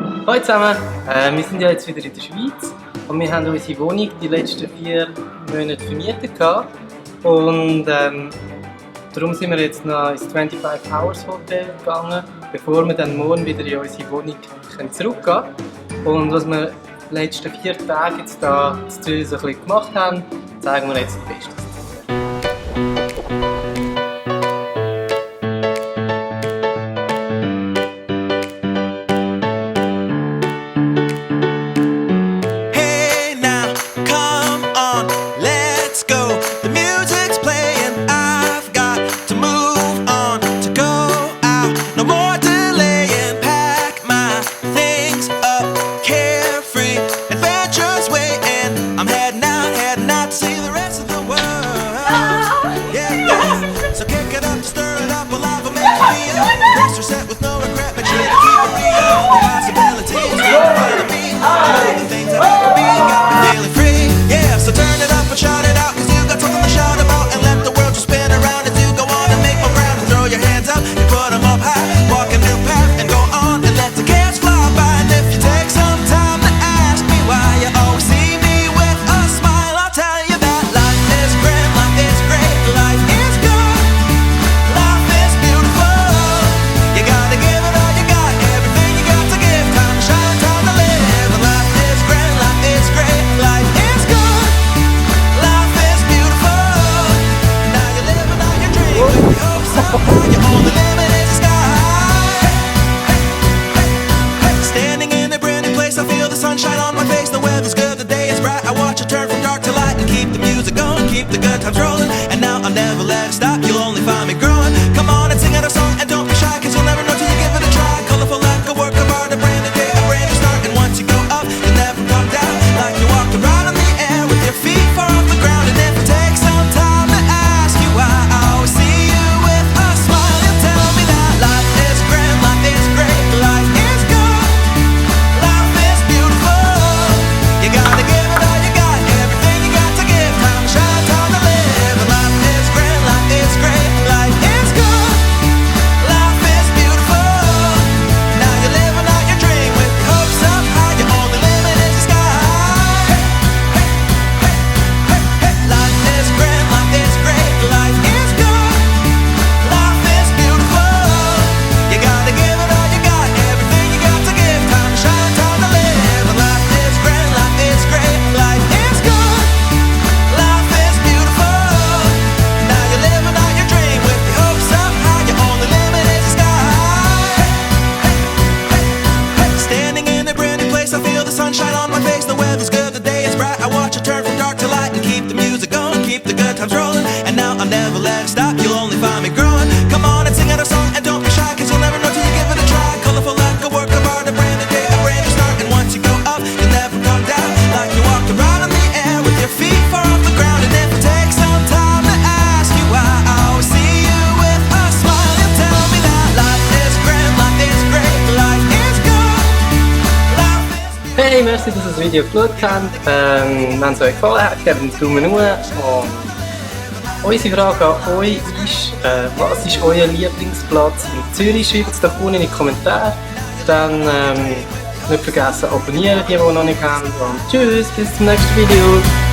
Hallo zusammen, wir sind ja jetzt wieder in der Schweiz und wir haben unsere Wohnung die letzten 4 Monate vermietet und darum sind wir jetzt noch ins 25hours Hotel gegangen, bevor wir dann morgen wieder in unsere Wohnung zurückgehen können. Und was wir die letzten 4 Tage jetzt hier in Zürich so ein bisschen gemacht haben, zeigen wir jetzt das Beste. Hey, merci, dass ihr das Video geschaut habt. Wenn es euch gefallen hat, gebt einen Daumen hoch. Und unsere Frage an euch ist, was ist euer Lieblingsplatz in Zürich? Schreibt es doch unten in die Kommentare. Dann nicht vergessen abonnieren, die noch nicht haben. Und tschüss, bis zum nächsten Video.